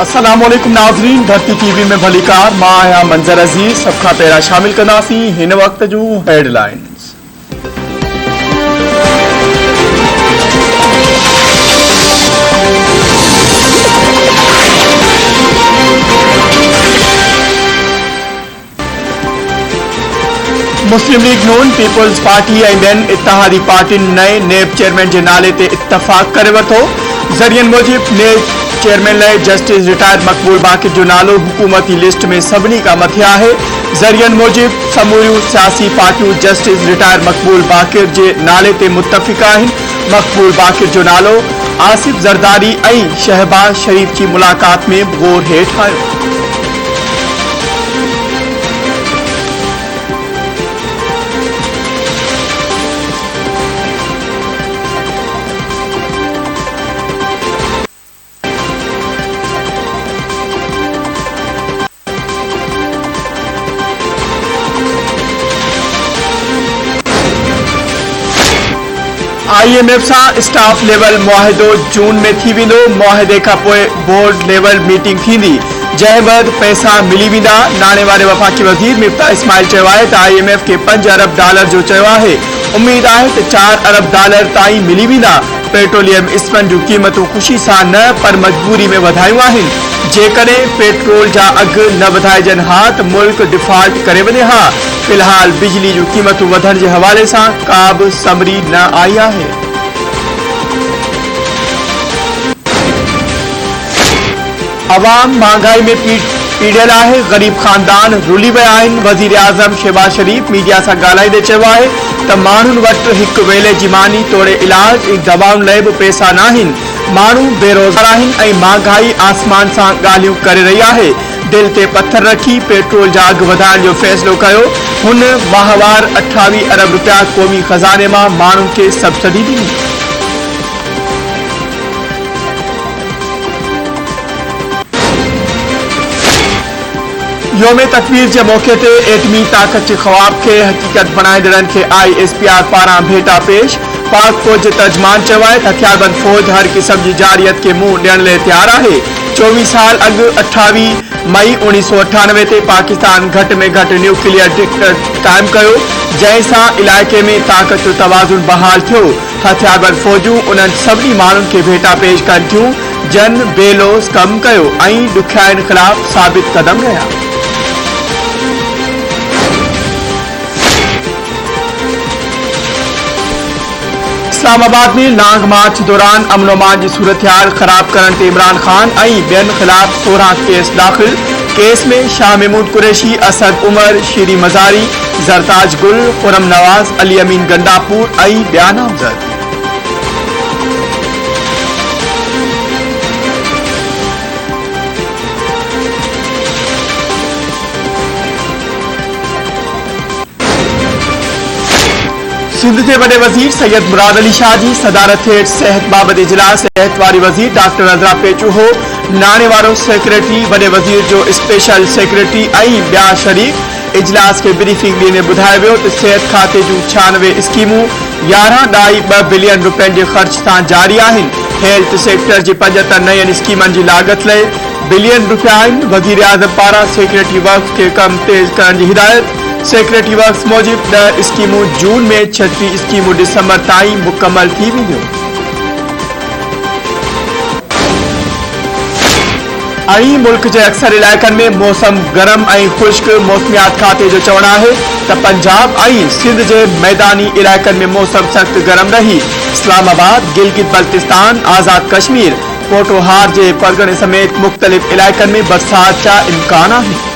अस्सलामुअलैकुम नाज़रीन, धरती टीवी में भलीकार मां आया मंजर अजीज सबका पैरा शामिल करनासी हिन वक्त जू हेडलाइंस। मुस्लिम लीग नून, पीपल्स पार्टी ऐं ॿियनि इत्तेहादी पार्टियुनि नए नेब चेयरमैन जे नाले ते इत्तफ़ाक़ करे वरितो। ज़रियनि मूजिब नेब चेयरमैन लाइ जस्टिस रिटायर्ड मक़बूल बाक़िर जो नालो हुकूमती लिस्ट में सभिनी खां मथे आहे। ज़रियनि मूजिब समूरियूं सियासी पार्टियूं जस्टिस रिटायर्ड मक़बूल बाक़िर जे नाले ते मुत्तफ़िक़ आहिनि। मक़बूल बाक़िर जो नालो आसिफ ज़रदारी ऐं शहबाज शरीफ जी मुलाक़ात में गौर हेठि आयो। IMF सां स्टाफ लेवल मुआहिदो जून में थी वेंदो। मुआहिदे खां पोइ बोर्ड लेवल मीटिंग थींदी, जंहिं बैदि पैसा मिली वेंदा। नाणे वारे वफ़ाक़ी वज़ीर मिफ्ता इस्माइल चयो आहे त IMF खे $5 अरब जो चयो आहे। उम्मीद आहे त $4 अरब ताईं मिली वेंदा। पेट्रोलियम इस्मनि जूं क़ीमतूं ख़ुशी सां न पर मजबूरी में वधायूं आहिनि। जेकॾहिं पेट्रोल जा अघ न वधाइजनि हा त मुल्क डिफॉल्ट करे वञे हा। फ़िलहाल बिजली जूं क़ीमतूं वधण जे हवाले सां का बि समरी न आई आहे। अवाम महांगाई में पीड़ियल आहे। ग़रीब ख़ानदान रुली विया आहिनि। वज़ीर आज़म शहबाज शरीफ मीडिया सां ॻाल्हाईंदे चयो आहे त माण्हुनि वटि हिकु वेले जी मानी तोड़े इलाज ऐं दवाउनि लाइ बि पैसा न आहिनि। माण्हू बेरोज़गार आहिनि ऐं महांगाई आसमान सां ॻाल्हियूं करे रही आहे। दिल ते पत्थर रखी पेट्रोल जा अघ वधाइण जो फ़ैसिलो कयो। हुन माहवार 28 अरब रुपया क़ौमी ख़ज़ाने मां माण्हुनि खे सब्सिडी ॾिनी। योम तकबीर के मौके ते एटमी ताकत के ख्वाब के हकीकत बनाए खे ISPR पारां भेटा पेश। पाक फौज के तर्जमान चयो आहे त हथियारबंद फौज हर किस्म की जारियत के मुंह ॾियण लाइ तैयार आहे। 24 साल अॻु 28 मई 1998 ते पाकिस्तान घट में घट न्यूक्लियर डिक्टेटर कायम कयो, जंहिंसां इलाइक़े में ताकत जो तवाज़ुन बहाल थियो। हथियारबंद फौजूं उन्हनि सभिनी माण्हुनि खे भेटा पेश कनि थियूं जन बेलोस कम कयो ऐं ॾुखियाईनि ख़िलाफ़ साबित कदम रहिया। इस्लामाबाद में लॉन्ग मार्च दौरान अमन अमान की सूरत हाल खराब करण ते इमरान खान ऐं ॿियनि ख़िलाफ़ 16 केस दाख़िल। केस में शाह महमूद कुरैशी, असद उमर, शीरी मज़ारी, ज़रताज गुल, खुरम नवाज, अली अमीन गंडापुर ऐं ॿिया नामज़द। सिंध के वडे वजीर सैयद मुराद अली शाह की सदारत हेठ सेहत बाबत इजलास। सेहत वारी वजीर डॉक्टर नज़रा पेचू हो। नाणे वारो सेक्रेटरी वडे वजीर जो स्पेशल सेक्रेटरी ऐं ॿिया शरीक। इजलास के ब्रीफिंग ॾींदे ॿुधायो वियो त सेहत खाते जूं 96 स्कीमूं 11.2 बिलियन रुपयनि जे ख़र्च सां जारी आहिनि। हेल्थ सेक्टर जी 75 नयनि स्कीमनि जी लागत लाइ बिलियन रुपया आहिनि। वज़ीर आज़म पारां सेक्रेटरी वर्क के कम तेज़ करण की हिदायत। सेक्रेटरी वर्क्स मूजिब 10 स्कीमूं जून में, 36 स्कीमूं दिसंबर ताईं मुकम्मल थी वेंदियूं। मुल्क के अक्सर इलाइक़नि में मौसम गरम ऐं खुश्क। मौसमियात खाते जो चवणु आहे त पंजाब ऐं सिंध के मैदानी इलाइक़नि में मौसम सख्त गरम रही। इस्लामाबाद, गिलगित बल्तिस्तान, आज़ाद कश्मीर, पोठोहार के परगणे समेत मुख़्तलिफ़ इलाइक़नि में बरसात जा इम्कान आहिनि।